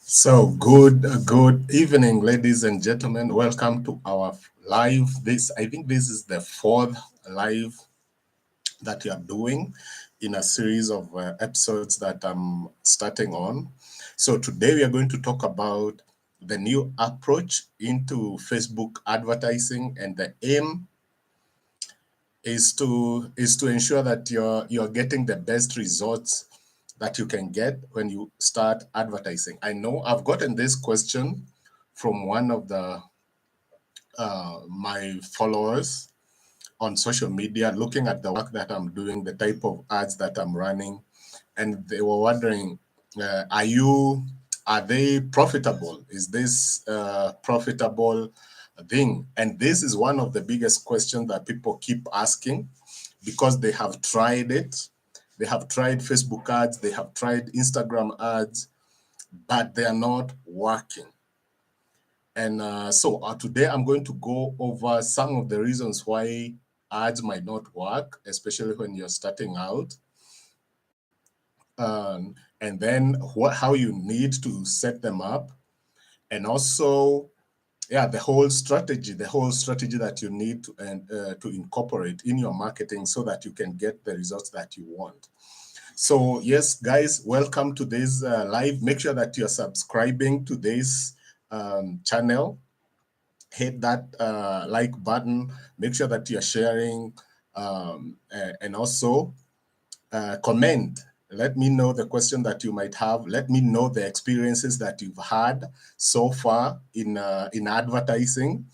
So good evening, ladies and gentlemen. Welcome to our live. I think this is the fourth live that we are doing in a series of episodes that I'm starting on. So today we are going to talk about the new approach into Facebook advertising, and the aim is to ensure that you're getting the best results that you can get when you start advertising. I know I've gotten this question from one of the my followers on social media, looking at the work that I'm doing, the type of ads that I'm running, and they were wondering, are they profitable? Is this profitable thing? And this is one of the biggest questions that people keep asking, because they have tried it. They have tried Facebook ads, they have tried Instagram ads, but they are not working. And so today I'm going to go over some of the reasons why ads might not work, especially when you're starting out. And then how you need to set them up. And also, yeah, the whole strategy that you need to incorporate in your marketing so that you can get the results that you want. So yes, guys, welcome to this live. Make sure that you're subscribing to this channel. Hit that like button. Make sure that you're sharing, and also comment. Let me know the question that you might have. Let me know the experiences that you've had so far in advertising,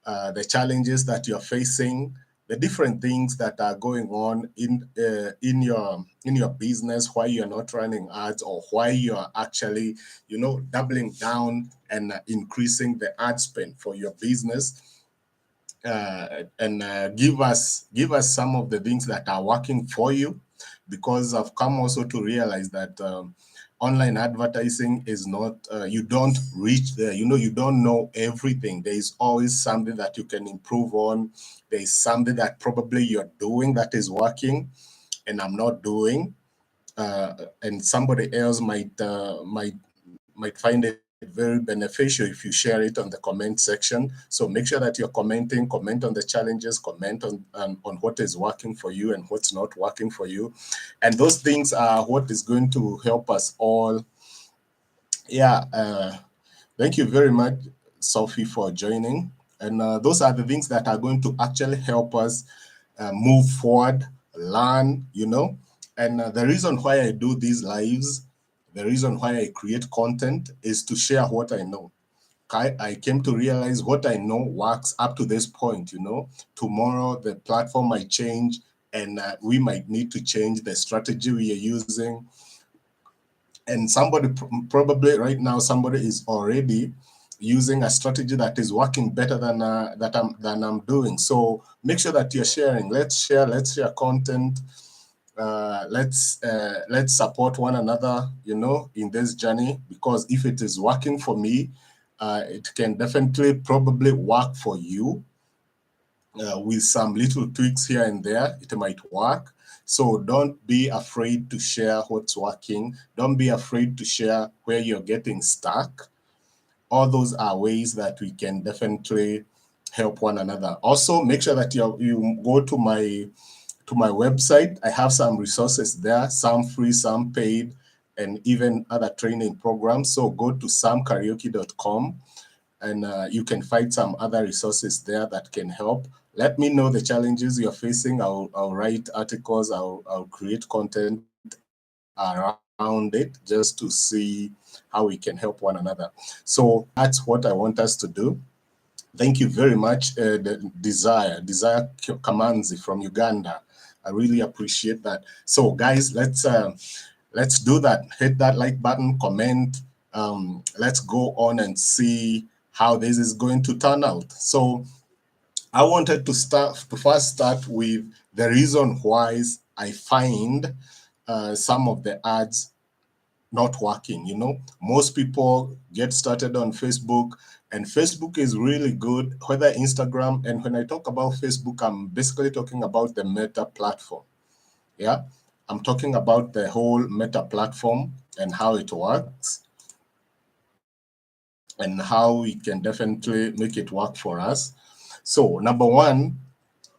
the challenges that you're facing, the different things that are going on in your business, why you're not running ads, or why you're actually, doubling down and increasing the ad spend for your business. And give us some of the things that are working for you, because I've come also to realize that online advertising is not, you don't reach there. You don't know everything. There is always something that you can improve on. There is something that probably you're doing that is working and I'm not doing, and somebody else might find it very beneficial if you share it on the comment section. So make sure that you're commenting, comment on the challenges, comment on what is working for you and what's not working for you. And those things are what is going to help us all. Yeah, thank you very much, Sophie, for joining. And those are the things that are going to actually help us move forward, learn, And the reason why I do these lives, the reason why I create content is to share what I know. I came to realize what I know works up to this point. Tomorrow the platform might change, and we might need to change the strategy we are using. And somebody probably right now, somebody is already using a strategy that is working better than I'm doing. So make sure that you're sharing. Let's share content. Let's support one another, in this journey, because if it is working for me, it can definitely probably work for you. With some little tweaks here and there, it might work. So don't be afraid to share what's working. Don't be afraid to share where you're getting stuck. All those are ways that we can definitely help one another. Also, make sure that you go to my website. I have some resources there, some free, some paid, and even other training programs. So go to samkaraoke.com, and you can find some other resources there that can help. Let me know the challenges you're facing. I'll write articles, I'll create content around it, just to see how we can help one another. So that's what I want us to do. Thank you very much, Desire Kamanzi from Uganda. I really appreciate that. So guys, let's do that. Hit that like button, comment. Let's go on and see how this is going to turn out. So I wanted to first start with the reason why I find some of the ads not working. Most people get started on Facebook, and Facebook is really good, whether Instagram. And when I talk about Facebook, I'm basically talking about the Meta platform. Yeah, I'm talking about the whole Meta platform and how it works. and how we can definitely make it work for us. So number one,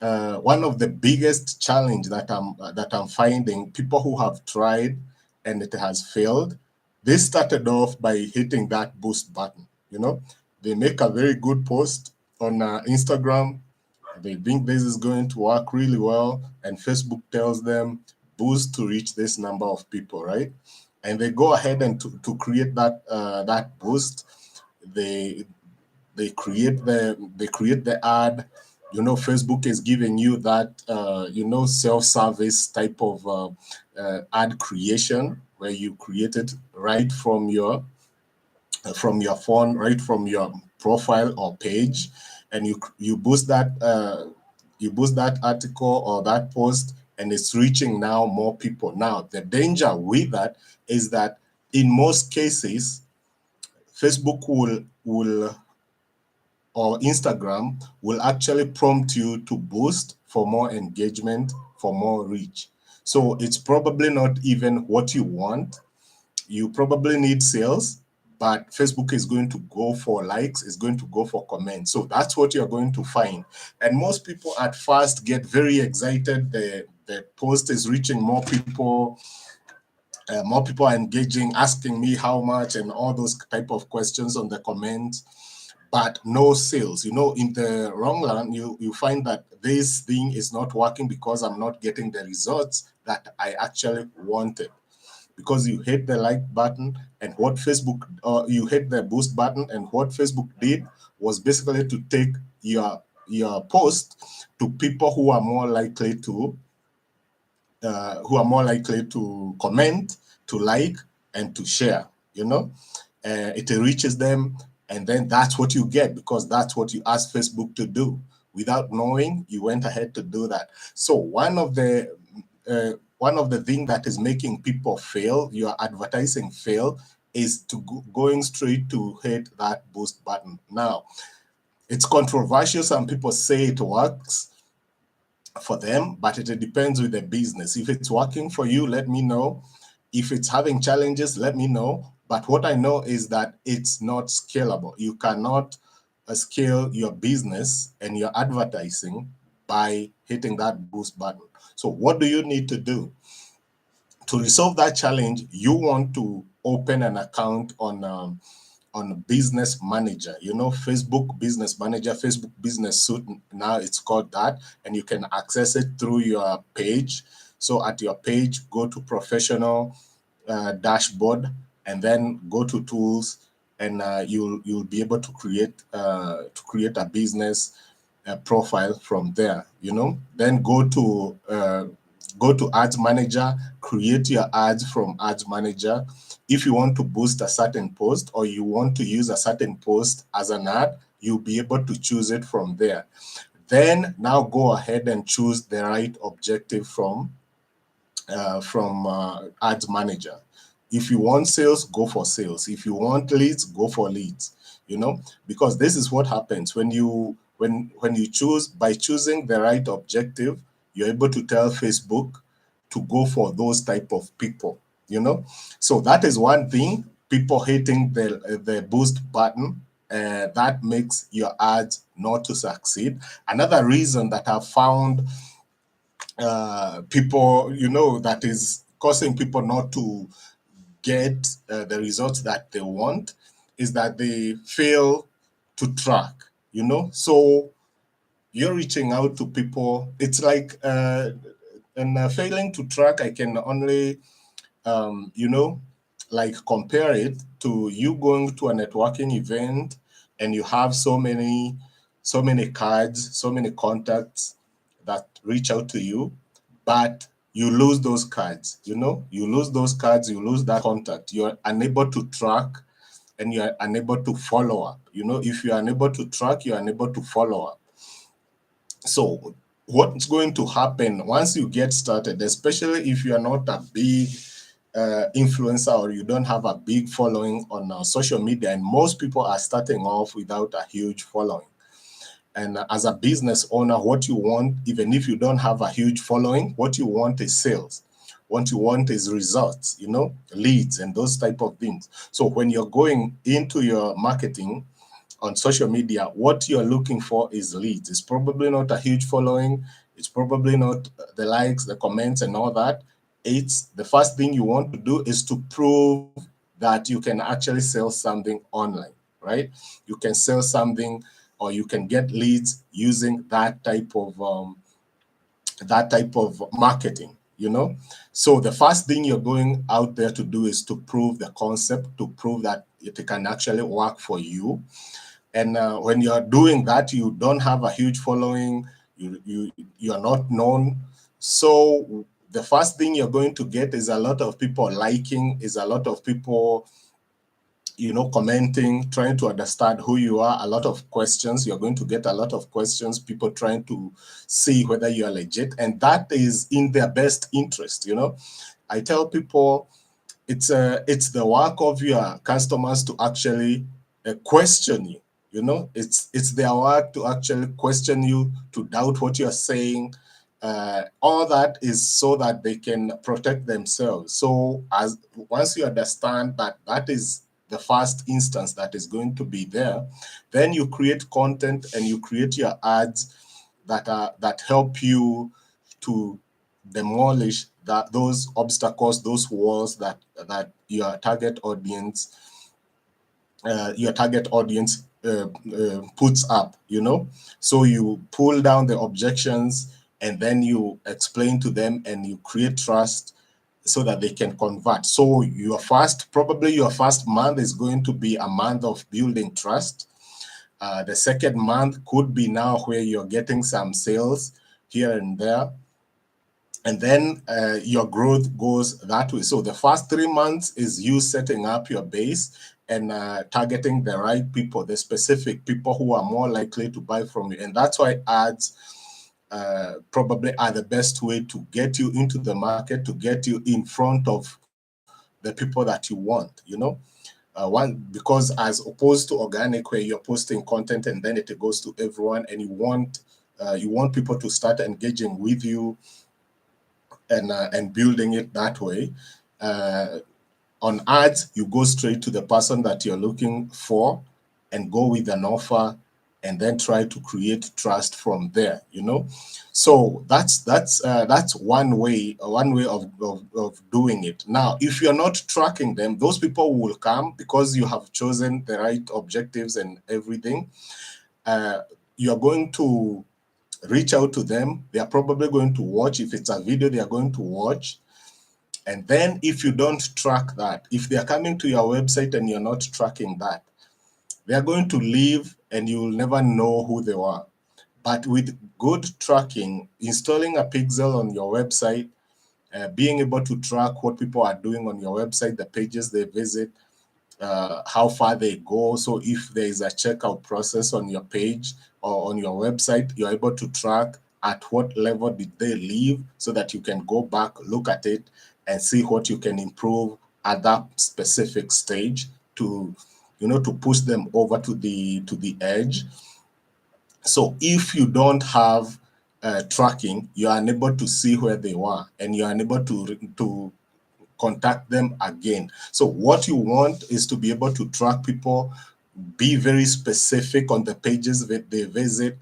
one of the biggest challenge that I'm finding, people who have tried and it has failed, they started off by hitting that boost button. You know, they make a very good post on Instagram. They think this is going to work really well, and Facebook tells them boost to reach this number of people, right? And they go ahead and to create that boost. They they create the ad. You know, Facebook is giving you that self-service type of ad creation, where you create it right from your phone, right from your profile or page, and you boost that article or that post, and it's reaching now more people. Now the danger with that is that in most cases, Facebook will or Instagram will actually prompt you to boost for more engagement, for more reach. So it's probably not even what you want. You probably need sales, but Facebook is going to go for likes, is going to go for comments. So that's what you're going to find. And most people at first get very excited. The post is reaching more people. More people are engaging, asking me how much and all those type of questions on the comments, but no sales. You know, in the long run, you find that this thing is not working because I'm not getting the results that I actually wanted. Because you hit the like button, and what Facebook, you hit the boost button, and what Facebook did was basically to take your post to people who are more likely to comment, to like, and to share. You know, it reaches them, and then that's what you get, because that's what you asked Facebook to do. Without knowing, you went ahead to do that. So one of the things that is making people fail, your advertising fail, is to going straight to hit that boost button. Now, it's controversial. Some people say it works for them, but it depends with the business. If it's working for you, let me know. If it's having challenges, let me know. But what I know is that it's not scalable. You cannot scale your business and your advertising by hitting that boost button. So what do you need to do? To resolve that challenge, you want to open an account on Business Manager. You know, Facebook Business Manager, Facebook Business Suite, now it's called that, and you can access it through your page. So at your page, go to Professional Dashboard, and then go to Tools, and you'll be able to create a business profile from there. You know, then go to Ads Manager, create your ads from Ads Manager. If you want to boost a certain post, or you want to use a certain post as an ad, you'll be able to choose it from there. Then now go ahead and choose the right objective from Ads Manager. If you want sales, go for sales. If you want leads, go for leads. You know, because this is what happens when you choose. By choosing the right objective, you're able to tell Facebook to go for those type of people. You know, so that is one thing. People hitting the boost button, that makes your ads not to succeed. Another reason that I've found people, you know, that is causing people not to get the results that they want, is that they fail to track. You know, so you're reaching out to people. It's like and failing to track, I can only you know, like compare it to you going to a networking event, and you have so many cards, so many contacts that reach out to you, but you lose those cards. You know, you lose those cards, you lose that contact. You're unable to track, and you're unable to follow up. You know, if you're unable to track, you're unable to follow up. So what's going to happen once you get started, especially if you are not a big influencer, or you don't have a big following on social media, and most people are starting off without a huge following. And as a business owner, what you want, even if you don't have a huge following, what you want is sales. What you want is results, leads and those type of things. So when you're going into your marketing on social media, what you're looking for is leads. It's probably not a huge following. It's probably not the likes, the comments and all that. It's the first thing you want to do is to prove that you can actually sell something online, right? You can sell something or you can get leads using that type of marketing, So the first thing you're going out there to do is to prove the concept, to prove that it can actually work for you. And when you're doing that, you don't have a huge following, you're not known. So the first thing you're going to get is a lot of people liking, is a lot of people commenting, trying to understand who you are, a lot of questions. You're going to get a lot of questions, people trying to see whether you are legit, and that is in their best interest. I tell people it's the work of your customers to actually question you. It's their work to actually question you, to doubt what you're saying. All that is so that they can protect themselves. So as once you understand that that is the first instance that is going to be there, then you create content and you create your ads that help you to demolish those obstacles, those walls that your target audience puts up. So you pull down the objections and then you explain to them and you create trust so that they can convert. So probably your first month is going to be a month of building trust. The second month could be now where you're getting some sales here and there. And then your growth goes that way. So the first 3 months is you setting up your base and targeting the right people, the specific people who are more likely to buy from you. And that's why ads probably are the best way to get you into the market, to get you in front of the people that you want, because as opposed to organic, where you're posting content and then it goes to everyone, and you want people to start engaging with you and building it that way. On ads, you go straight to the person that you're looking for and go with an offer and then try to create trust from there. So that's one way of doing it. Now, if you're not tracking them, those people will come because you have chosen the right objectives and everything. You're going to reach out to them. They are probably going to watch. If it's a video, they are going to watch. And then if you don't track that, if they are coming to your website and you're not tracking that, they are going to leave and you will never know who they were. But with good tracking, installing a pixel on your website, being able to track what people are doing on your website, the pages they visit, how far they go. So if there is a checkout process on your page or on your website, you're able to track at what level did they leave so that you can go back, look at it, and see what you can improve at that specific stage to push them over to the edge. So if you don't have tracking, you are unable to see where they were and you are unable to contact them again. So what you want is to be able to track people, be very specific on the pages that they visit,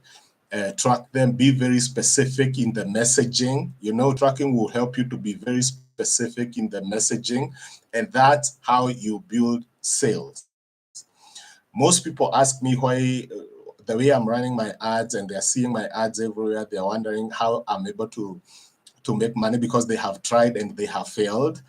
track them, be very specific in the messaging. Tracking will help you to be very specific in the messaging, and that's how you build sales. Most people ask me why the way I'm running my ads and they're seeing my ads everywhere, they're wondering how I'm able to make money because they have tried and they have failed.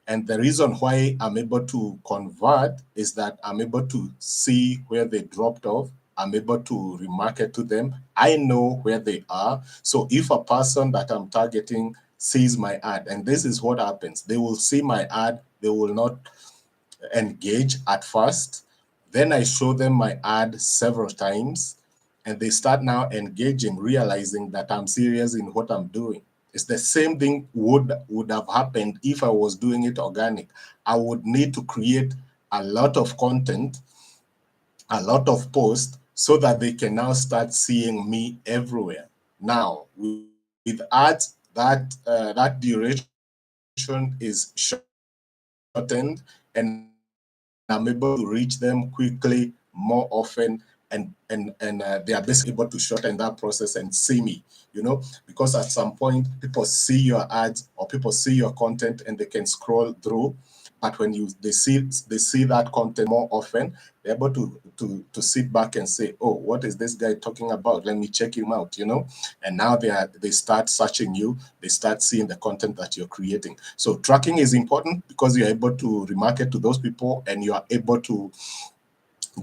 And the reason why I'm able to convert is that I'm able to see where they dropped off. I'm able to remarket to them. I know where they are. So if a person that I'm targeting sees my ad, and this is what happens, they will see my ad, they will not engage at first. Then I show them my ad several times, and they start now engaging, realizing that I'm serious in what I'm doing. It's the same thing would have happened if I was doing it organic. I would need to create a lot of content, a lot of posts, so that they can now start seeing me everywhere. Now, with ads, that duration is shortened, and I'm able to reach them quickly, more often, and they are basically able to shorten that process and see me, because at some point people see your ads or people see your content and they can scroll through. But when they see that content more often, they're able to sit back and say, oh, what is this guy talking about? Let me check him out, And now they start searching you, they start seeing the content that you're creating. So tracking is important because you're able to remarket to those people, and you are able to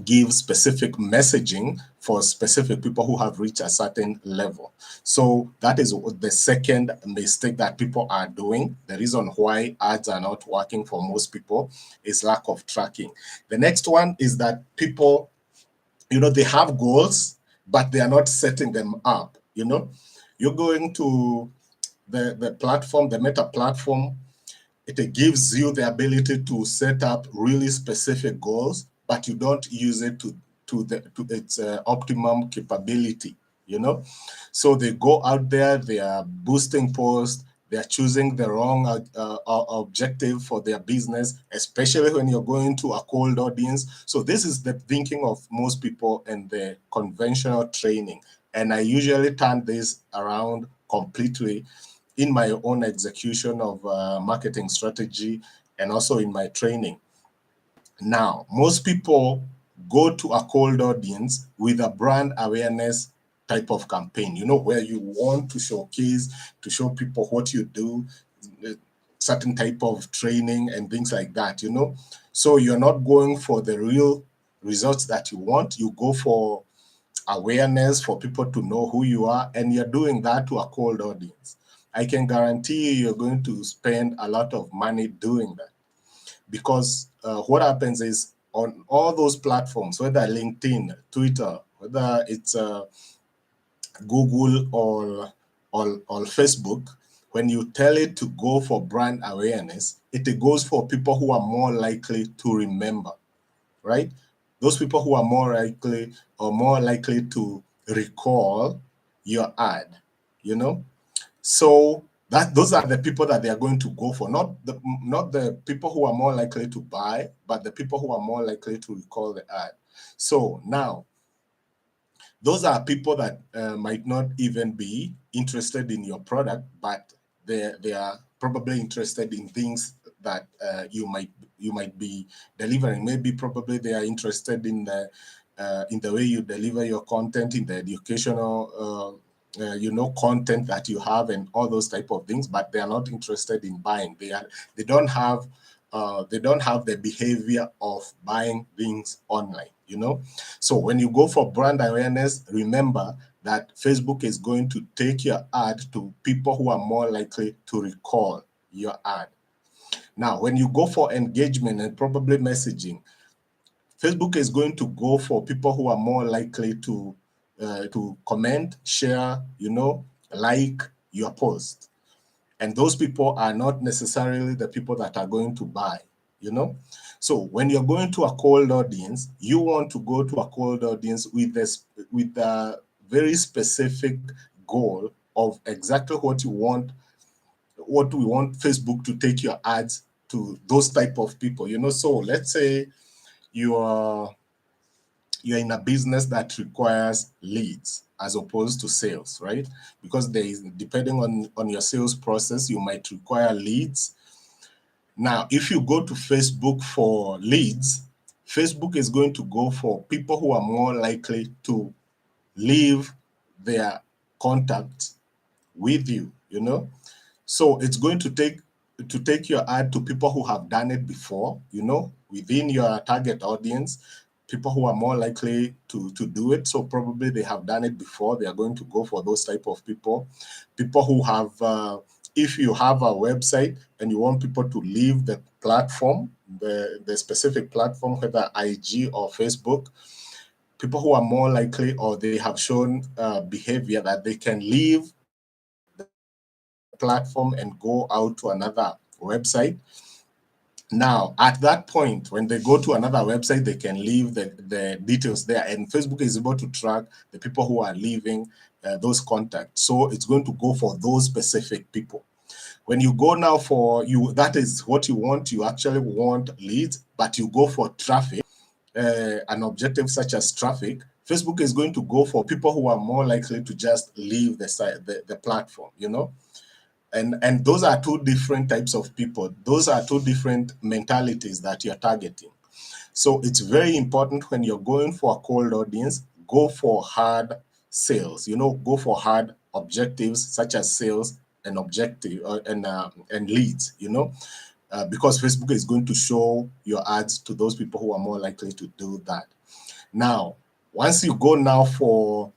give specific messaging for specific people who have reached a certain level. So that is the second mistake that people are doing. The reason why ads are not working for most people is lack of tracking. The next one is that people, they have goals, but they are not setting them up. You're going to the platform, the Meta platform. It gives you the ability to set up really specific goals, but you don't use it to its optimum capability, So they go out there, they are boosting posts, they are choosing the wrong objective for their business, especially when you're going to a cold audience. So this is the thinking of most people in the conventional training. And I usually turn this around completely in my own execution of marketing strategy and also in my training. Now, most people go to a cold audience with a brand awareness type of campaign, where you want to showcase, to show people what you do, certain type of training and things like that, So you're not going for the real results that you want. You go for awareness, for people to know who you are, and you're doing that to a cold audience. I can guarantee you're going to spend a lot of money doing that, because what happens is on all those platforms, whether LinkedIn, Twitter, whether it's Google or Facebook, when you tell it to go for brand awareness, it goes for people who are more likely to remember, right? Those people who are more likely to recall your ad, So those are the people that they are going to go for, not the people who are more likely to buy, but the people who are more likely to recall the ad. So now, those are people that might not even be interested in your product, but they are probably interested in things that you might be delivering. Maybe probably they are interested in the way you deliver your content, in the educational content that you have, and all those type of things, but they are not interested in buying. They don't have the behavior of buying things online, So when you go for brand awareness, remember that Facebook is going to take your ad to people who are more likely to recall your ad. Now, when you go for engagement and probably messaging, Facebook is going to go for people who are more likely to comment, share, like your post. And those people are not necessarily the people that are going to buy, So when you're going to a cold audience, you want to go to a cold audience with a very specific goal of exactly what we want Facebook to take your ads to, those type of people, So let's say you're in a business that requires leads as opposed to sales, right? Because depending on your sales process, you might require leads. Now, if you go to Facebook for leads, Facebook is going to go for people who are more likely to leave their contact with you, So it's going to take your ad to people who have done it before, within your target audience, people who are more likely to do it. So probably they have done it before. They are going to go for those type of people who have, if you have a website and you want people to leave the platform, the specific platform, whether IG or Facebook, people who are more likely, or they have shown behavior that they can leave the platform and go out to another website. Now, at that point, when they go to another website, they can leave the details there, and Facebook is able to track the people who are leaving those contacts. So it's going to go for those specific people. When you go now for that is what you want. You actually want leads, but you go for traffic, an objective such as traffic. Facebook is going to go for people who are more likely to just leave the site, the platform, and those are two different types of people. Those are two different mentalities that you're targeting. So it's very important when you're going for a cold audience, go for hard sales, go for hard objectives such as sales and objective and leads, because Facebook is going to show your ads to those people who are more likely to do that. Now, once you go now for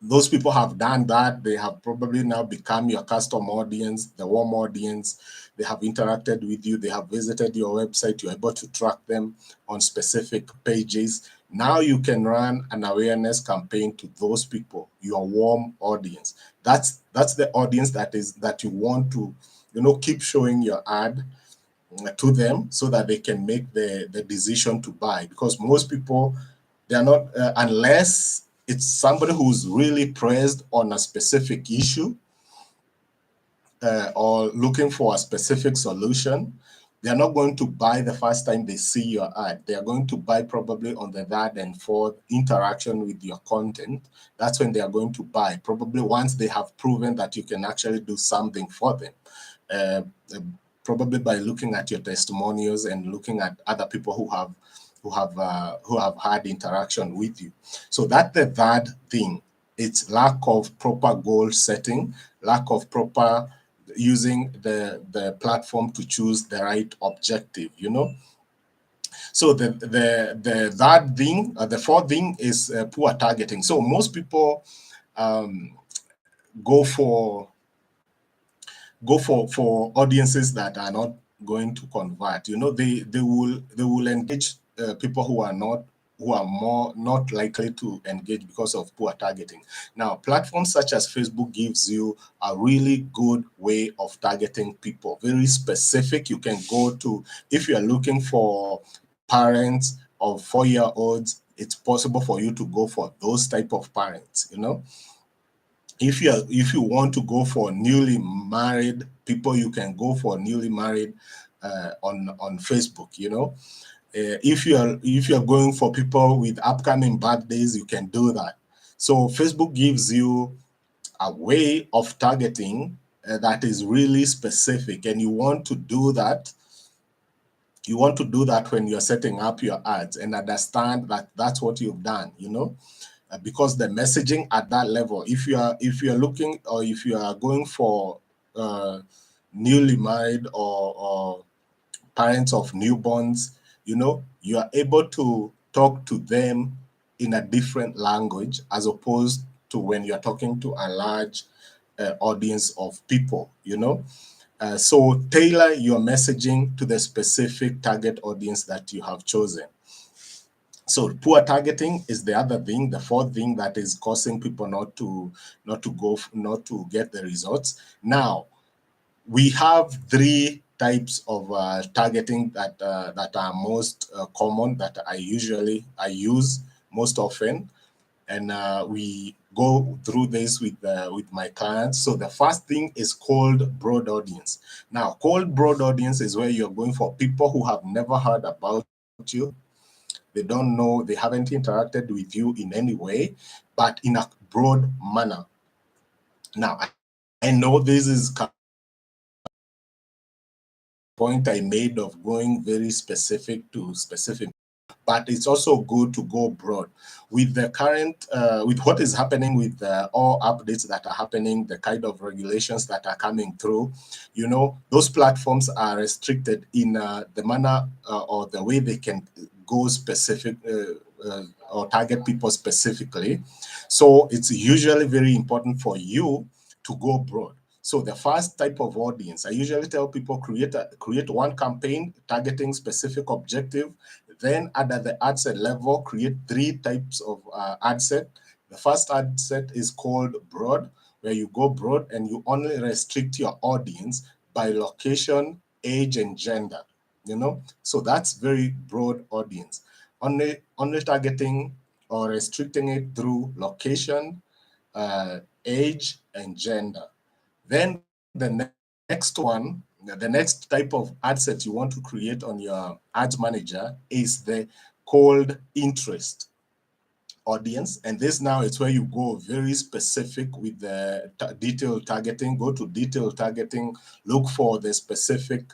those people have done that, they have probably now become your custom audience, the warm audience. They have interacted with you, they have visited your website, you're able to track them on specific pages. Now you can run an awareness campaign to those people, your warm audience. That's the audience that you want to, keep showing your ad to them so that they can make the decision to buy. Because most people, they are not, unless it's somebody who's really pressed on a specific issue or looking for a specific solution, they're not going to buy the first time they see your ad. They are going to buy probably on the third and fourth interaction with your content. That's when they are going to buy, probably once they have proven that you can actually do something for them. Probably by looking at your testimonials and looking at other people who have had interaction with you. So that's the third thing. It's lack of proper goal setting, lack of proper using the platform to choose the right objective, So the third thing, the fourth thing is poor targeting. So most people go for audiences that are not going to convert. They will engage people who are more not likely to engage because of poor targeting. Now, platforms such as Facebook gives you a really good way of targeting people, very specific. You can go to, if you're looking for parents of 4-year-olds, it's possible for you to go for those type of parents, If you want to go for newly married people, you can go for newly married on Facebook. If you're going for people with upcoming birthdays, you can do that. So Facebook gives you a way of targeting that is really specific, and you want to do that. You want to do that when you're setting up your ads and understand that that's what you've done. Because the messaging at that level, if you're looking, or if you are going for newly married or parents of newborns, you are able to talk to them in a different language as opposed to when you're talking to a large audience of people. So tailor your messaging to the specific target audience that you have chosen. So poor targeting is the other thing, the fourth thing that is causing people not to get the results. Now, we have three types of targeting that are most common, that I use most often, and we go through this with my clients. So the first thing is cold broad audience. Now, cold broad audience is where you're going for people who have never heard about you. They don't know, they haven't interacted with you in any way, but in a broad manner. Now, I know this is point I made of going very specific to specific, but it's also good to go broad. With the current, with what is happening with all updates that are happening, the kind of regulations that are coming through, those platforms are restricted in the manner or the way they can go specific or target people specifically. So it's usually very important for you to go broad. So the first type of audience, I usually tell people create one campaign targeting specific objective. Then at the ad set level, create 3 types of ad set. The first ad set is called broad, where you go broad and you only restrict your audience by location, age, and gender. So that's very broad audience. Only targeting or restricting it through location, age, and gender. Then the next next one, the next type of ad set you want to create on your ads manager is the cold interest audience. And this now is where you go very specific with the detailed targeting. Go to detailed targeting, look for the specific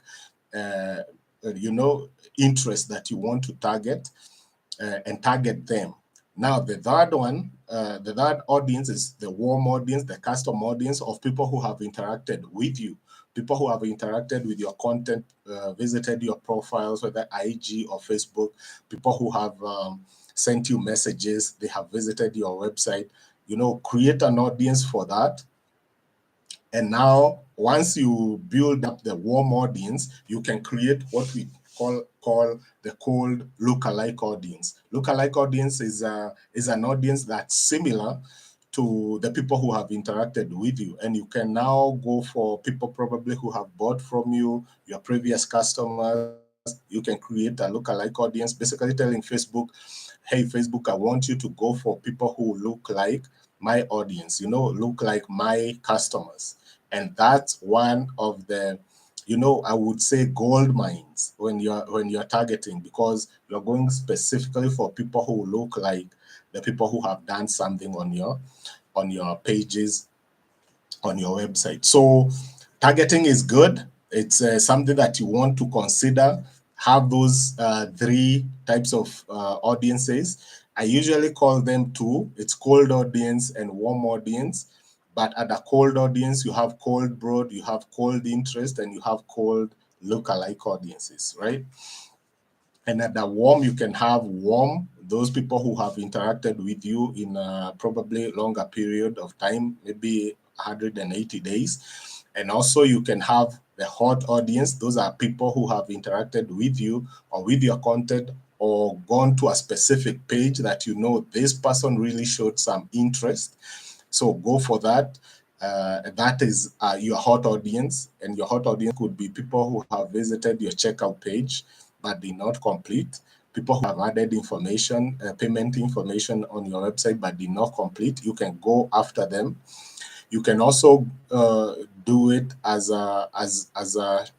interest that you want to target, and target them. Now, the third one, the third audience is the warm audience, the custom audience of people who have interacted with you, people who have interacted with your content, visited your profiles, whether IG or Facebook, people who have sent you messages, they have visited your website. Create an audience for that. And now, once you build up the warm audience, you can create what we call the cold lookalike audience. Lookalike audience is an audience that's similar to the people who have interacted with you. And you can now go for people probably who have bought from you, your previous customers. You can create a lookalike audience, basically telling Facebook, hey, Facebook, I want you to go for people who look like my audience, look like my customers. And that's one of the, I would say gold mines when you're targeting, because you're going specifically for people who look like the people who have done something on your pages, on your website. So targeting is good. It's something that you want to consider. Have those three types of audiences. I usually call them two. It's cold audience and warm audience. But at the cold audience, you have cold broad, you have cold interest, and you have cold lookalike audiences, right? And at the warm, you can have warm, those people who have interacted with you in a probably longer period of time, maybe 180 days. And also you can have the hot audience. Those are people who have interacted with you or with your content, or gone to a specific page that this person really showed some interest. So go for that. That is your hot audience. And your hot audience could be people who have visited your checkout page but did not complete, people who have added information, payment information on your website but did not complete. You can go after them. You can also do it as a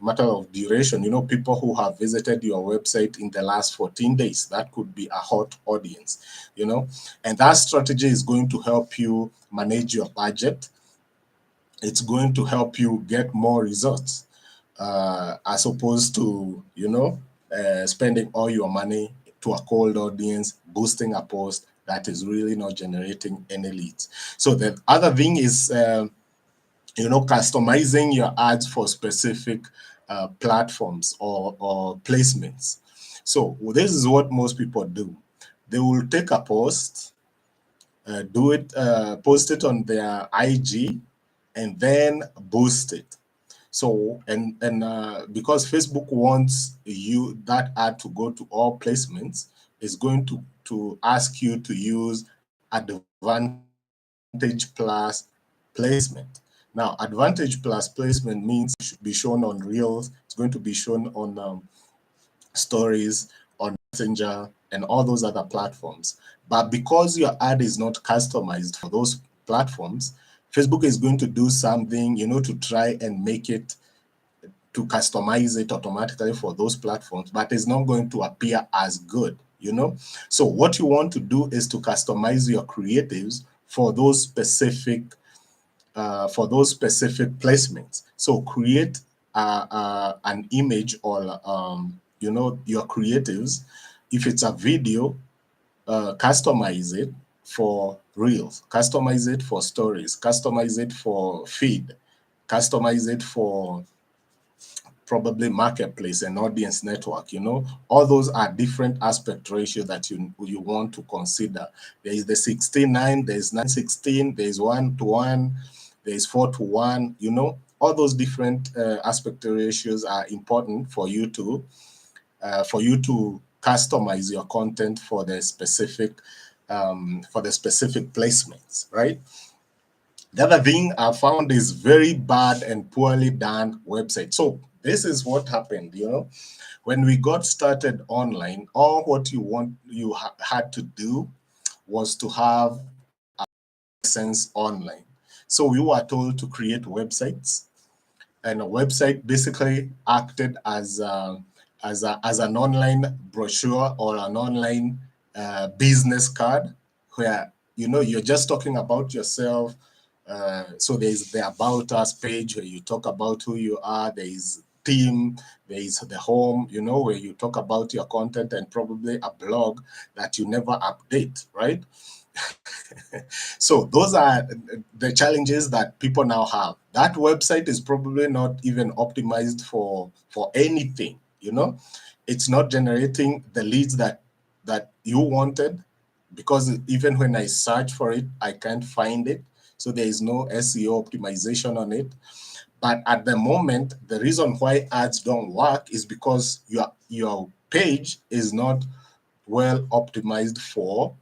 matter of duration. People who have visited your website in the last 14 days, that could be a hot audience, and that strategy is going to help you manage your budget. It's going to help you get more results, as opposed to, spending all your money to a cold audience, boosting a post that is really not generating any leads. So the other thing is, customizing your ads for specific platforms or placements. So this is what most people do. They will take a post, post it on their IG, and then boost it. So, and because Facebook wants that ad to go to all placements, is going to ask you to use Advantage Plus placement. Now, Advantage Plus placement means it should be shown on Reels. It's going to be shown on Stories, on Messenger, and all those other platforms. But because your ad is not customized for those platforms, Facebook is going to do something, to try and make it, to customize it automatically for those platforms, but it's not going to appear as good, So what you want to do is to customize your creatives for those specific placements. So create an image, or your creatives. If it's a video, customize it for Reels, customize it for Stories, customize it for Feed, customize it for probably Marketplace and Audience Network. All those are different aspect ratio that you want to consider. There is the 16:9, there's 9:16, there's 1:1, there's 4:1. All those different aspect ratios are important for you to customize your content for the specific placements, right? The other thing I found is very bad and poorly done website. So this is what happened, when we got started online. All what you had to do was to have a license online. So we were told to create websites, and a website basically acted as as an online brochure or an online business card, where you're just talking about yourself. So there's the About Us page where you talk about who you are. There is team, there is the home, where you talk about your content, and probably a blog that you never update, right? So those are the challenges that people now have. That website is probably not even optimized for anything. It's not generating the leads that you wanted, because even when I search for it, I can't find it. So there is no SEO optimization on it. But at the moment, the reason why ads don't work is because your page is not well optimized for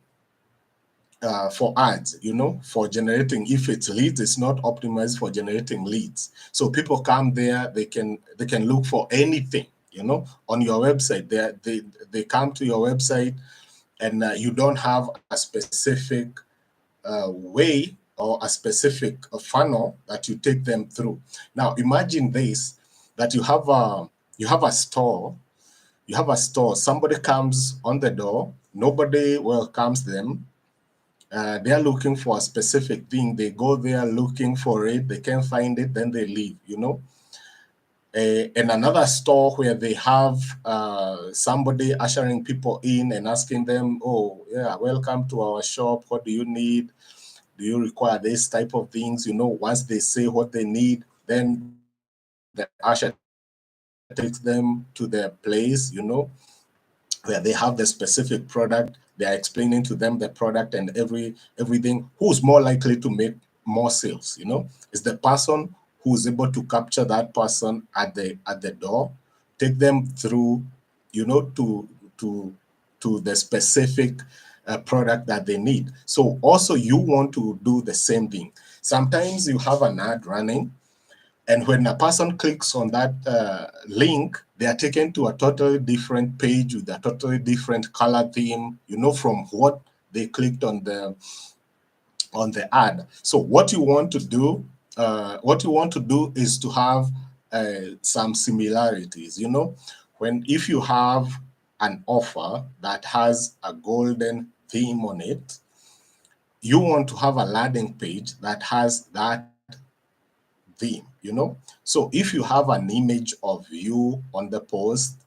ads, for generating. If it's leads, it's not optimized for generating leads. So people come there, they can look for anything, on your website. They come to your website, and you don't have a specific way or a specific funnel that you take them through. Now imagine this, that you have a store. Somebody comes on the door, nobody welcomes them. They're looking for a specific thing. They go there looking for it. They can't find it. Then they leave, And another store where they have somebody ushering people in and asking them, oh, yeah, welcome to our shop. What do you need? Do you require this type of things? Once they say what they need, then the usher takes them to their place, where they have the specific product. They are explaining to them the product and everything. Who's more likely to make more sales? Is the person who's able to capture that person at the door, take them through, to the specific product that they need. So also you want to do the same thing. Sometimes you have an ad running, and when a person clicks on that link, they are taken to a totally different page with a totally different color theme, from what they clicked on the ad. So what you want to do, is to have some similarities. If you have an offer that has a golden theme on it, you want to have a landing page that has that theme. So if you have an image of you on the post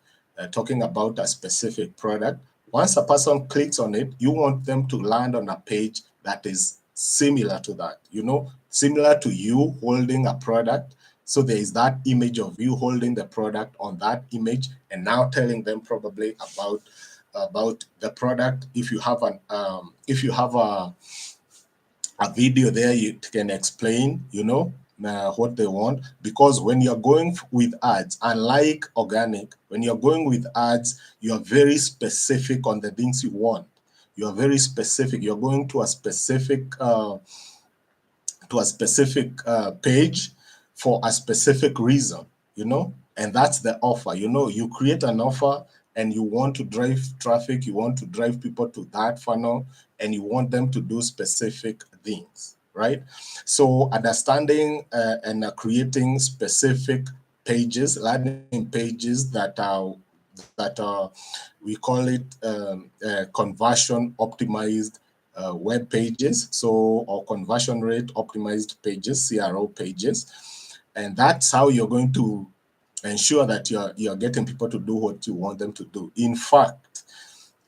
talking about a specific product, once a person clicks on it, you want them to land on a page that is similar to that, similar to you holding a product. So there is that image of you holding the product on that image, and now telling them probably about the product. If you have a video there, you can explain, what they want. Because when you're going with ads, unlike organic, when you're going with ads, you're very specific on the things you want. You're very specific. You're going to a specific page for a specific reason, and that's the offer. You create an offer, and you want to drive traffic, you want to drive people to that funnel, and you want them to do specific things, right? So understanding and creating specific pages, landing pages that are we call it conversion optimized web pages, or conversion rate optimized pages, CRO pages. And that's how you're going to ensure that you're getting people to do what you want them to do. In fact,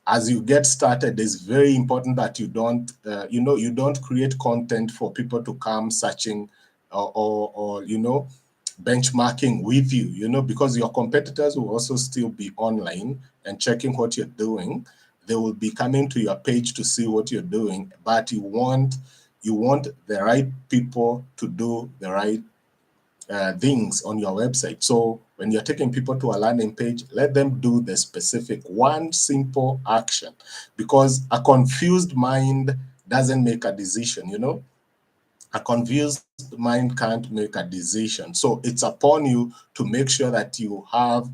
as you get started, it's very important that you don't create content for people to come searching or benchmarking with you, because your competitors will also still be online and checking what you're doing. They will be coming to your page to see what you're doing, but you want the right people to do the right things on your website. So when you're taking people to a landing page, let them do the specific one simple action, because a confused mind doesn't make a decision. A confused mind can't make a decision. So it's upon you to make sure that you have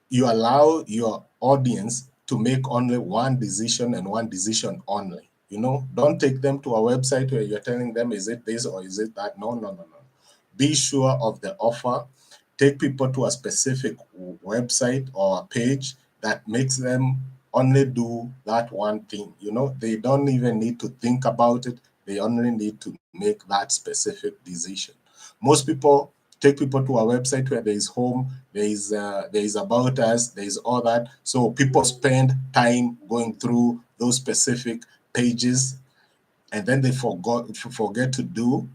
you allow your audience to make only one decision, and one decision only. Don't take them to a website where you're telling them, is it this or is it that? No. be sure of the offer, take people to a specific website or a page that makes them only do that one thing. You know, they don't even need to think about it. They only need to make that specific decision. Most people take people to a website where there is home, there is about us, there is all that. So people spend time going through those specific pages, and then they forget to do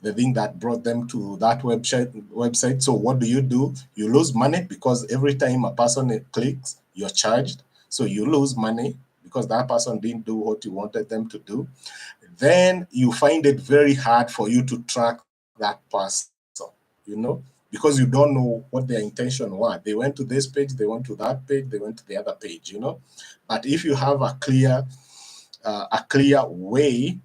the thing that brought them to that website. So what do? You lose money, because every time a person clicks, you're charged. So you lose money because that person didn't do what you wanted them to do. Then you find it very hard for you to track that person, you know, because you don't know what their intention was. They went to this page, they went to that page, they went to the other page, you know. But if you have a clear way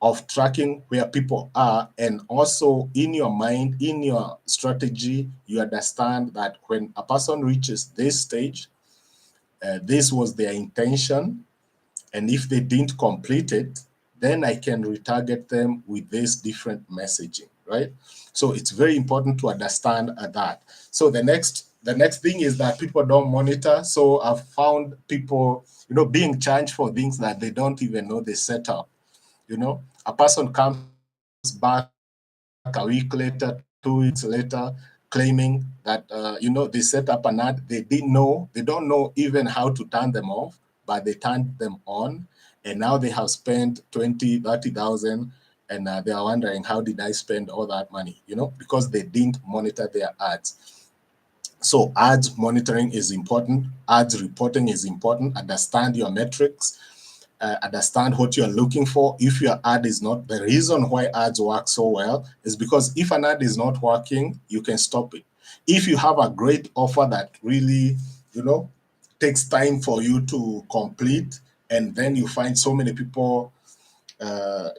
of tracking where people are, and also in your mind, in your strategy, you understand that when a person reaches this stage, this was their intention, and if they didn't complete it, then I can retarget them with this different messaging, right? So it's very important to understand that. So the next thing is that people don't monitor. So I've found people, you know, being charged for things that they don't even know they set up. You know, a person comes back a week later, 2 weeks later, claiming that you know, they set up an ad. They don't know even how to turn them off, but they turned them on, and now they have spent 20, 30,000, and they are wondering, how did I spend all that money? You know, because they didn't monitor their ads. So ads monitoring is important, ads reporting is important. Understand your metrics, understand what you're looking for. If your ad is not, the reason why ads work so well is because if an ad is not working, you can stop it. If you have a great offer that really, you know, takes time for you to complete, and then you find so many people,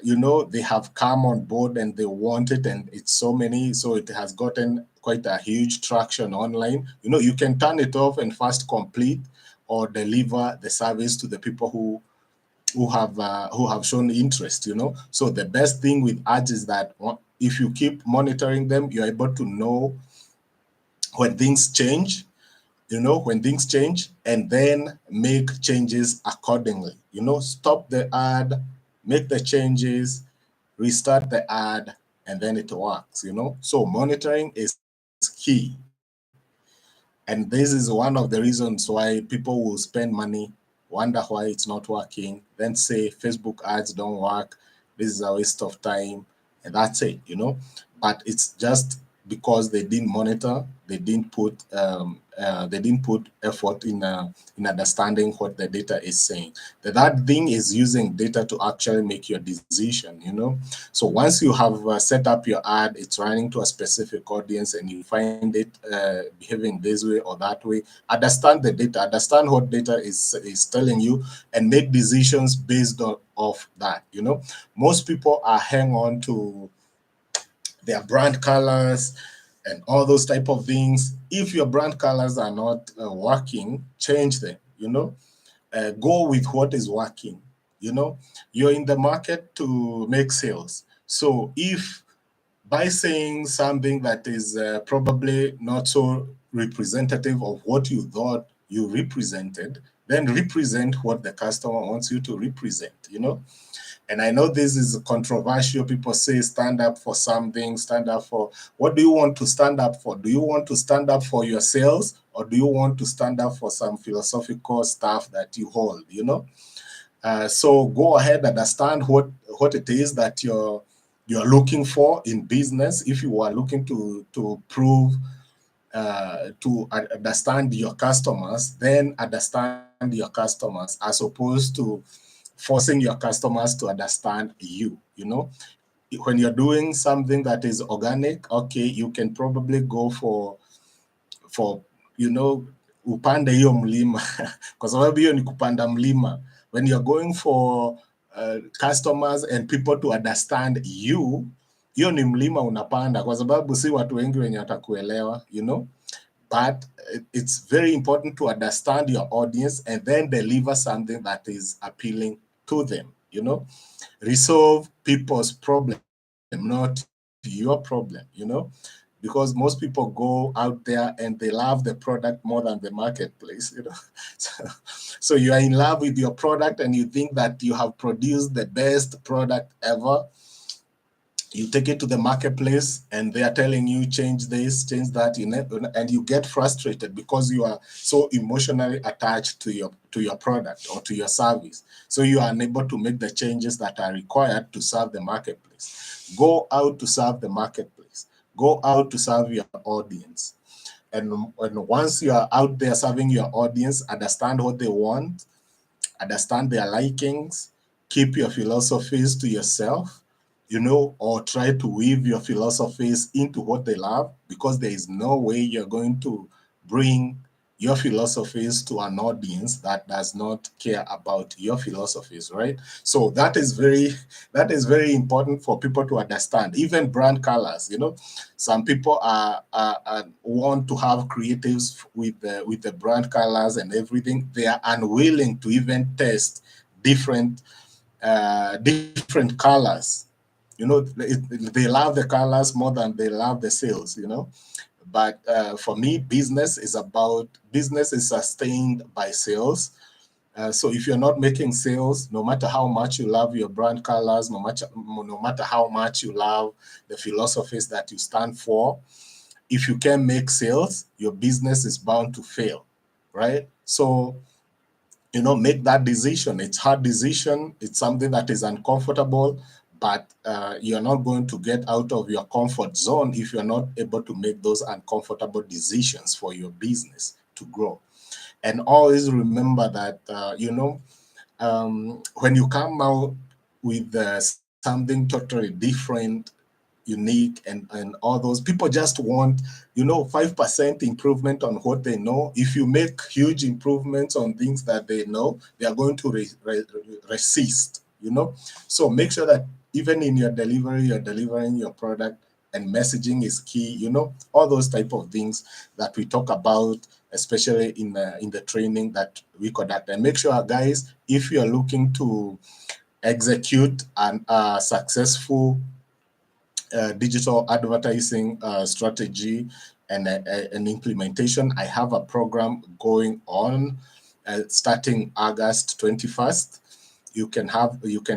you know, they have come on board and they want it, and it's so many, so it has gotten quite a huge traction online. You know, you can turn it off and first complete or deliver the service to the people who have shown interest, you know. So the best thing with ads is that if you keep monitoring them, you're able to know when things change, you know, when things change, and then make changes accordingly. You know, stop the ad, make the changes, restart the ad, and then it works, you know. So monitoring is key. And this is one of the reasons why people will spend money, wonder why it's not working, then say Facebook ads don't work, this is a waste of time, and that's it, you know. But it's just because they didn't monitor, they didn't put effort in understanding what the data is saying. The third thing is using data to actually make your decision, you know. So once you have set up your ad, it's running to a specific audience, and you find it behaving this way or that way, understand the data, understand what data is telling you, and make decisions based on of that, you know. Most people are hang on to their brand colors and all those type of things. If your brand colors are not working, change them, you know. Go with what is working, you know. You're in the market to make sales. So if by saying something that is probably not so representative of what you thought you represented, then represent what the customer wants you to represent, you know. And I know this is controversial. People say stand up for something, stand up for, what do you want to stand up for? Do you want to stand up for your sales, or do you want to stand up for some philosophical stuff that you hold, you know? So go ahead, understand what it is that you're looking for in business. If you are looking to prove, to understand your customers, then understand your customers, as opposed to forcing your customers to understand you, you know. When you're doing something that is organic, okay, you can probably go for you know, upande hiyo mlima kwa sababu hiyo ni kupanda mlima. When you're going for customers and people to understand you, hiyo ni mlima unapanda, kwa sababu si watu wengi wenye watakuelewa, you know. But it's very important to understand your audience and then deliver something that is appealing to them, you know. Resolve people's problem, not yours. your problem, because most people go out there and they love the product more than the marketplace, So you are in love with your product and you think that you have produced the best product ever. You take it to the marketplace and they are telling you change this, change that, and you get frustrated because you are so emotionally attached to your product or to your service. So you are unable to make the changes that are required to serve the marketplace. Go out to serve the marketplace. Go out to serve your audience. And once you are out there serving your audience, understand what they want, understand their likings, keep your philosophies to yourself, or try to weave your philosophies into what they love, because there is no way you're going to bring your philosophies to an audience that does not care about your philosophies, right? So that is very important for people to understand. Even brand colors, some people want to have creatives with the brand colors and everything. They are unwilling to even test different colors. They love the colors more than they love the sales. But for me, business is sustained by sales. So if you're not making sales, no matter how much you love your brand colors, no matter how much you love the philosophies that you stand for, if you can't make sales, your business is bound to fail, right? So, make that decision. It's a hard decision. It's something that is uncomfortable, but you're not going to get out of your comfort zone if you're not able to make those uncomfortable decisions for your business to grow. And always remember that, when you come out with something totally different, unique, and all those, people just want 5% improvement on what they know. If you make huge improvements on things that they know, they are going to resist. So make sure that even in your delivery, you're delivering your product, and messaging is key. All those type of things that we talk about, especially in the training that we conduct. And make sure, guys, if you're looking to execute a successful digital advertising strategy and an implementation, I have a program going on starting August 21st. You can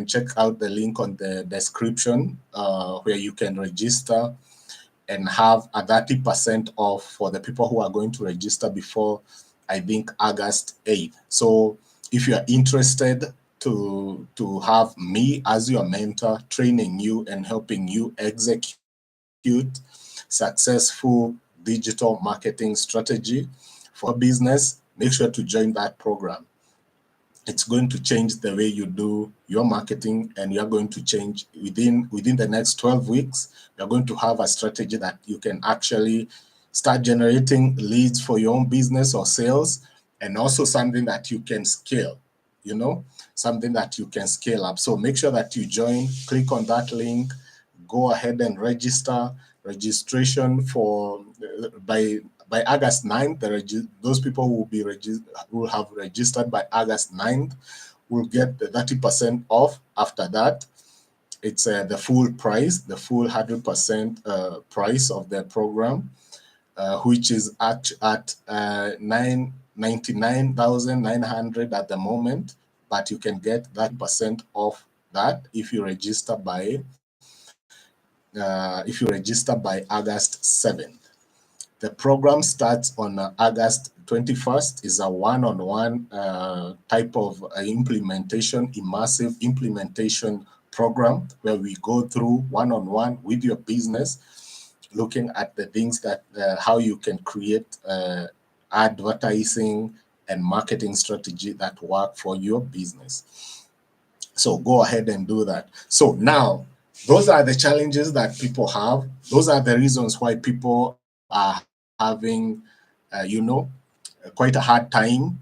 check out the link on the description where you can register and have a 30% off for the people who are going to register before, I think, August 8th. So if you are interested to have me as your mentor, training you and helping you execute successful digital marketing strategy for business, make sure to join that program. It's going to change the way you do your marketing, and you're going to change within the next 12 weeks. You're going to have a strategy that you can actually start generating leads for your own business or sales, and also something that you can scale, something that you can scale up. So make sure that you join, click on that link, go ahead and register. Registration for by August 9th, those people will have registered by August 9th will get the 30% off. After that, it's the full price, the full 100% price of the program, which is at 99,900 at the moment, but you can get that % off that if you register by August 7th. The program starts on August 21st. Is a one-on-one type of implementation, immersive implementation program where we go through one-on-one with your business, looking at the things that how you can create advertising and marketing strategy that work for your business. So go ahead and do that. So now, those are the challenges that people have. Those are the reasons why people are having, quite a hard time,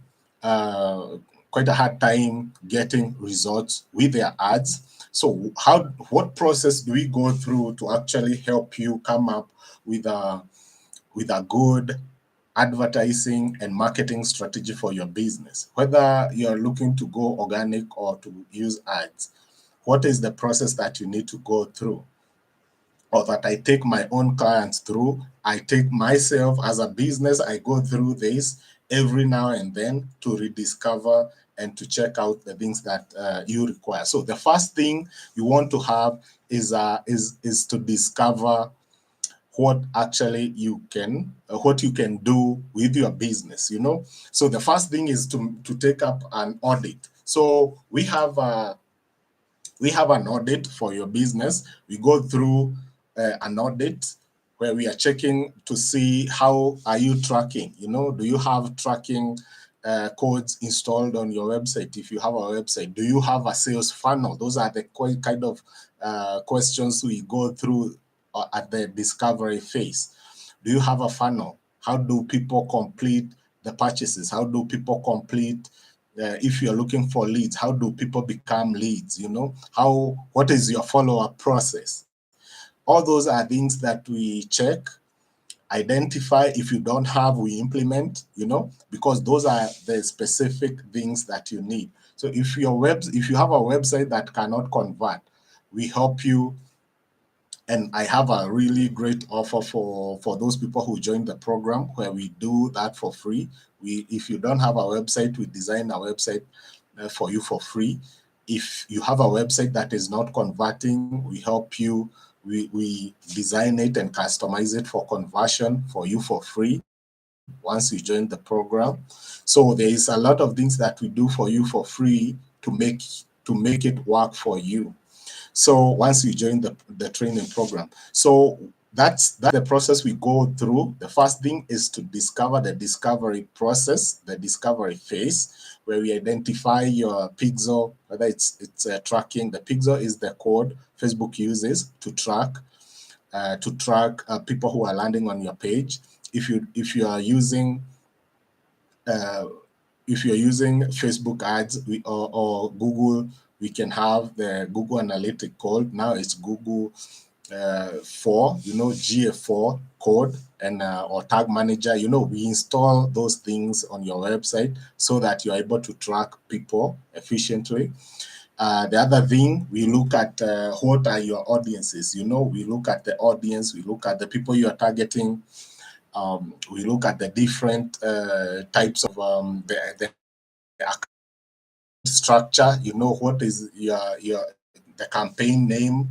getting results with their ads. So what process do we go through to actually help you come up with a good advertising and marketing strategy for your business? Whether you're looking to go organic or to use ads, what is the process that you need to go through? or that I take my own clients through. I take myself as a business, I go through this every now and then to rediscover and to check out the things that you require. So the first thing you want to have is to discover what actually you can what you can do with your business. So the first thing is to take up an audit. So we have an audit for your business. We go through an audit where we are checking to see how are you tracking. Do you have tracking codes installed on your website? If you have a website, do you have a sales funnel? Those are the kind of questions we go through at the discovery phase. Do you have a funnel? How do people complete the purchases? How do people complete if you're looking for leads? How do people become leads? What is your follow-up process? All those are things that we check, identify. If you don't have, we implement, because those are the specific things that you need. So if you have a website that cannot convert, we help you. And I have a really great offer for those people who join the program, where we do that for free. If you don't have a website, we design a website for you for free. If you have a website that is not converting, we help you. We design it and customize it for conversion for you for free once you join the program. So there is a lot of things that we do for you for free to make it work for you. So once you join the training program, so that's the process we go through. The first thing is to discover the discovery process, the discovery phase, where we identify your pixel, whether it's tracking. The pixel is the code Facebook uses to track people who are landing on your page. If you are using Facebook ads, or Google, we can have the Google Analytic code. Now it's Google 4, GA4 code, and or Tag Manager. We install those things on your website so that you're able to track people efficiently. The other thing, we look at what are your audiences. We look at the audience, we look at the people you are targeting. We look at the different types of the structure. What is the campaign name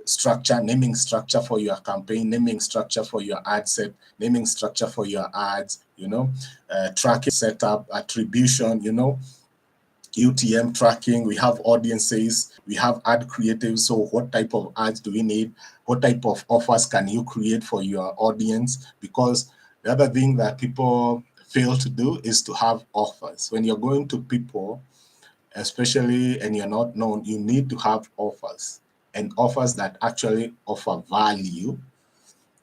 structure, naming structure for your campaign, naming structure for your ad set, naming structure for your ads, tracking setup, attribution, UTM tracking. We have audiences, we have ad creatives. So what type of ads do we need? What type of offers can you create for your audience? Because the other thing that people fail to do is to have offers. When you're going to people, especially, and you're not known, you need to have offers, and offers that actually offer value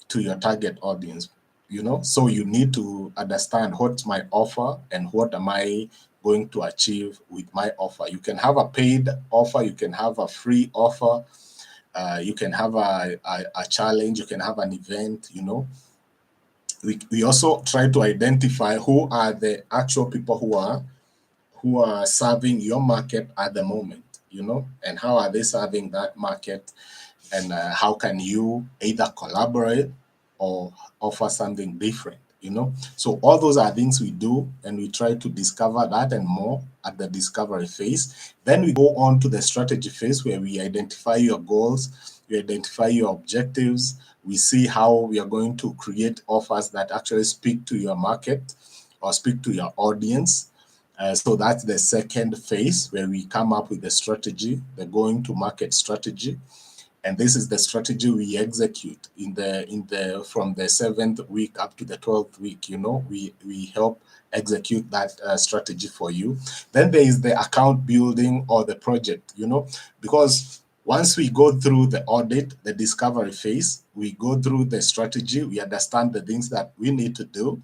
to your target audience. So you need to understand what's my offer and what am I going to achieve with my offer. You can have a paid offer, you can have a free offer, you can have a challenge, you can have an event. We also try to identify who are the actual people who are serving your market at the moment, and how are they serving that market, and how can you either collaborate or offer something different. So all those are things we do, and we try to discover that and more at the discovery phase. Then we go on to the strategy phase, where we identify your goals, we identify your objectives, we see how we are going to create offers that actually speak to your market or speak to your audience. So that's the second phase, where we come up with the strategy, the going to market strategy. And this is the strategy we execute from the 7th week up to the 12th week. We help execute that strategy for you. Then there is the account building or the project, because once we go through the audit, the discovery phase, we go through the strategy, we understand the things that we need to do.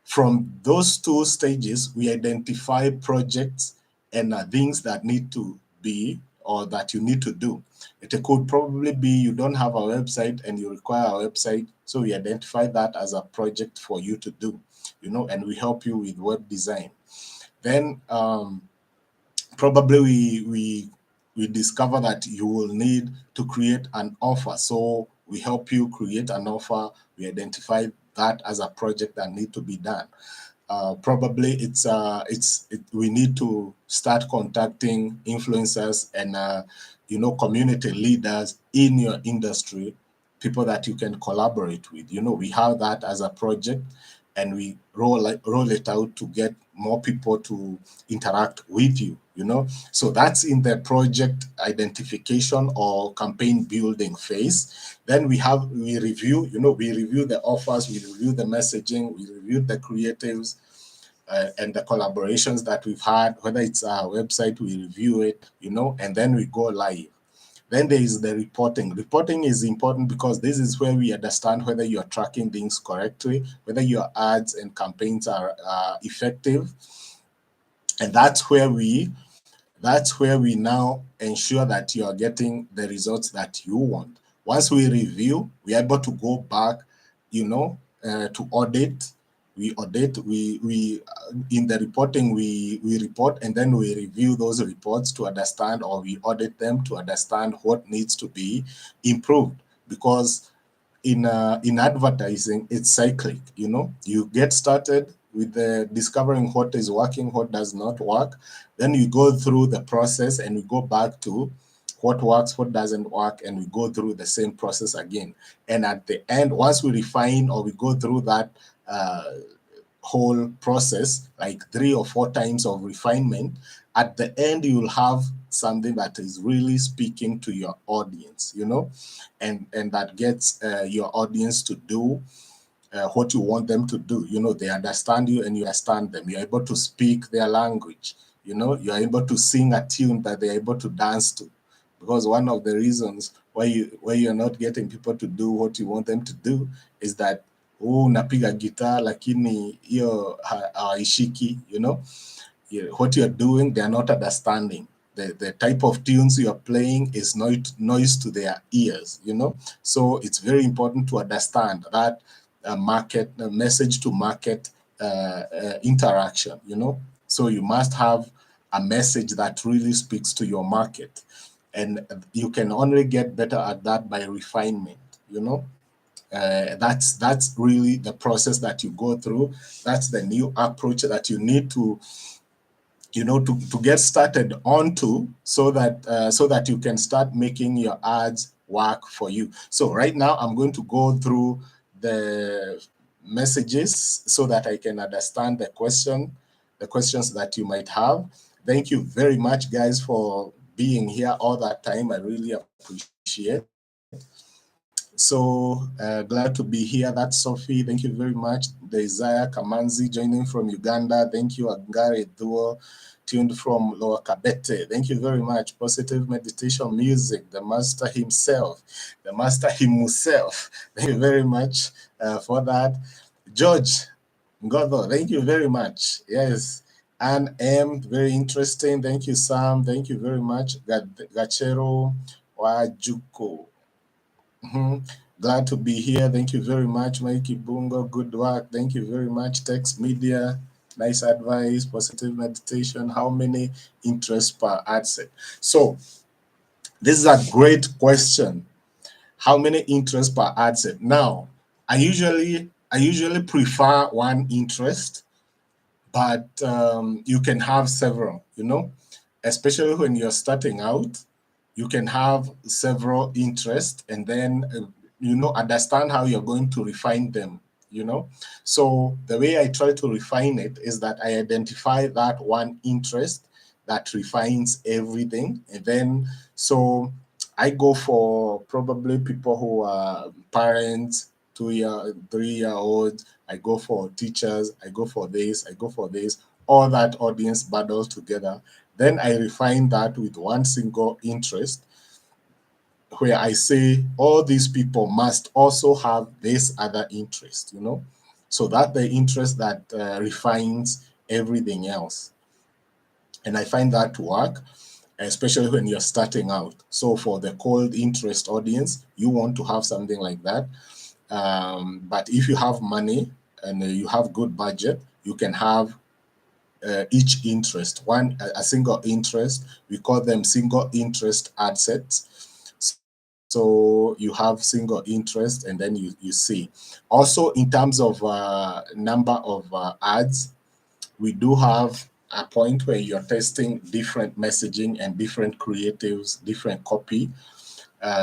From those two stages, we identify projects and things that need to be, or that you need to do. It could probably be you don't have a website and you require a website, so we identify that as a project for you to do, and we help you with web design. Then probably we we discover that you will need to create an offer. So we help you create an offer. We identify that as a project that need to be done. Probably we need to start contacting influencers and community leaders in your industry, people that you can collaborate with. We have that as a project, and we roll it out to get more people to interact with you. So that's in the project identification or campaign building phase. Then we review the offers, we review the messaging, we review the creatives, and the collaborations that we've had, whether it's our website, we review it, and then we go live. Then there is the reporting. Reporting is important because this is where we understand whether you're tracking things correctly, whether your ads and campaigns are effective. And that's where we now ensure that you are getting the results that you want. Once we review, we are able to go back, to audit. We audit, we in the reporting, we report, and then we review those reports to understand, or we audit them to understand what needs to be improved. Because in advertising, it's cyclic. You get started with the discovering what is working, what does not work. Then you go through the process and we go back to what works, what doesn't work, and we go through the same process again. And at the end, once we refine or we go through that whole process, like 3 or 4 times of refinement, at the end you'll have something that is really speaking to your audience, and that gets your audience to do what you want them to do. They understand you and you understand them. You're able to speak their language. You're able to sing a tune that they're able to dance to. Because one of the reasons why you're not getting people to do what you want them to do is that unapiga guitar lakini hiyo haishiki, what you're doing, they're not understanding. The type of tunes you're playing is not noise to their ears, So it's very important to understand that message to market interaction, So you must have a message that really speaks to your market. And you can only get better at that by refinement, that's really the process that you go through. That's the new approach that you need to to get started onto, so that you can start making your ads work for you. So right now I'm going to go through the messages so that I can understand the questions that you might have. Thank you very much, guys, for being here all that time. I really appreciate. So glad to be here. That's Sophie. Thank you very much. The Isaiah Kamanzi joining from Uganda. Thank you, Angare Duo, tuned from Lower Kabete. Thank you very much. Positive Meditation Music, the master himself. Thank you very much for that. George Ngodo, thank you very much. Yes. Anne M, very interesting. Thank you, Sam. Thank you very much. Gachero Wajuko. Glad to be here. Thank you very much, Mikey Bungo. Good work. Thank you very much. Text Media, nice advice. Positive Meditation. How many interests per ad set? So this is a great question. How many interests per ad set? Now, I usually prefer one interest, but you can have several, especially when you're starting out. You can have several interests, and then understand how you're going to refine them. So the way I try to refine it is that I identify that one interest that refines everything, and then so I go for probably people who are parents, 3-year-olds. I go for teachers. I go for this. All that audience bundles together. Then I refine that with one single interest, where I say all these people must also have this other interest, so that the interest that refines everything else. And I find that to work, especially when you're starting out. So for the cold interest audience, you want to have something like that. But if you have money and you have good budget, you can have each interest, a single interest. We call them single interest ad sets. So you have single interest, and then you see. Also, in terms of number of ads, we do have a point where you're testing different messaging and different creatives, different copy.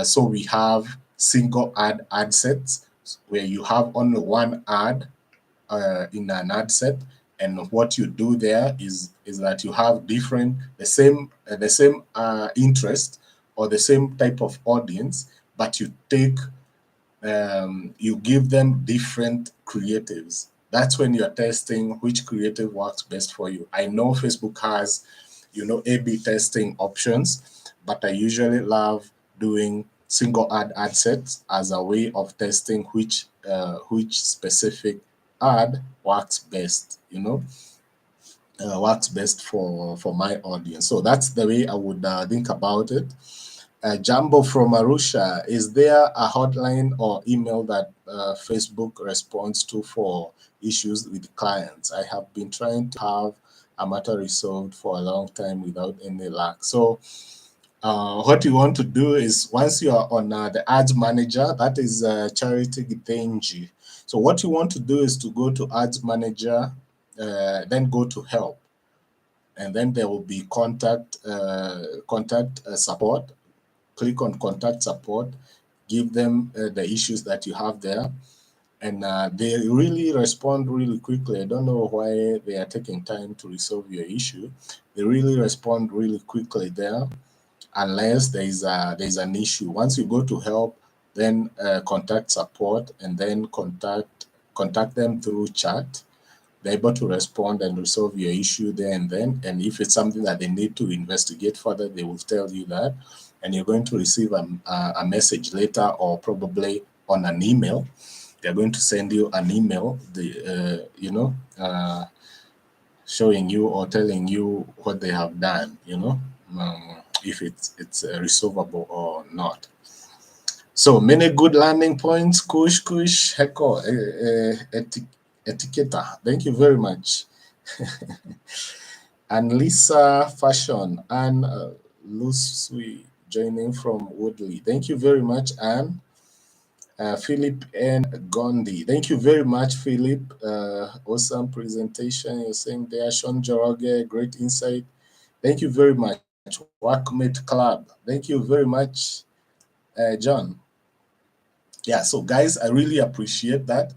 So we have single ad sets where you have only one ad in an ad set, and what you do there is that you have the same interest or the same type of audience, but you take you give them different creatives. That's when you're testing which creative works best for you. I know Facebook has, A/B testing options, but I usually love doing single ad sets as a way of testing which specific ad works best, works best for my audience. So that's the way I would think about it. Jambo from Arusha, is there a hotline or email that Facebook responds to for issues with clients? I have been trying to have a matter resolved for a long time without any luck. So what you want to do is, once you are on the ads manager, that is Charity Gitenji. So what you want to do is to go to ads manager, then go to help, and then there will be contact support. Click on contact support, give them the issues that you have there, and they really respond really quickly. I don't know why they are taking time to resolve your issue. They really respond really quickly there, unless there is an issue. Once you go to help, then contact support, and then contact them through chat. They're able to respond and resolve your issue there and then. And if it's something that they need to investigate further, they will tell you that. And you're going to receive a message later, or probably on an email. They're going to send you an email, showing you or telling you what they have done, if it's resolvable or not. So many good landing points. Kush, Heko, Etiqueta. Thank you very much. And Lisa Fashion and Lucy joining from Woodley. Thank you very much, Anne. Philip N. Gondi. Thank you very much, Philip. Awesome presentation. You're saying there. Sean Joroge, great insight. Thank you very much. Workmate Club. Thank you very much, John. Yeah, so guys, I really appreciate that.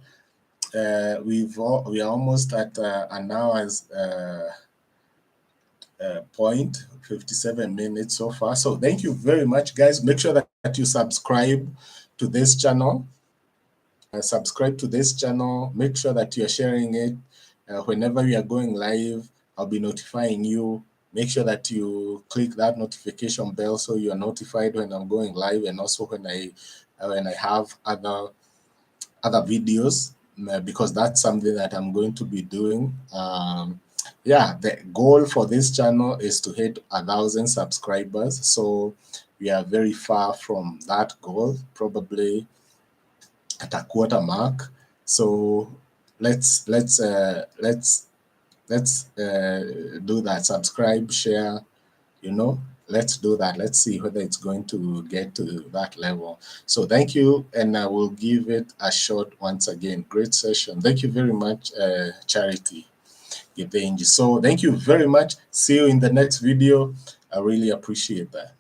We are almost at an hour's point, 57 minutes so far. So thank you very much, guys. Make sure that you subscribe to this channel. Subscribe to this channel. Make sure that you're sharing it. Whenever we are going live, I'll be notifying you. Make sure that you click that notification bell so you are notified when I'm going live, and also when I have other videos, because that's something that I'm going to be doing. Yeah, the goal for this channel is to hit 1,000 subscribers. So we are very far from that goal, probably at a quarter mark. So let's do that. Subscribe, share, let's do that. Let's see whether it's going to get to that level. So thank you, and I will give it a shot once again. Great session. Thank you very much, Charity. So thank you very much. See you in the next video. I really appreciate that.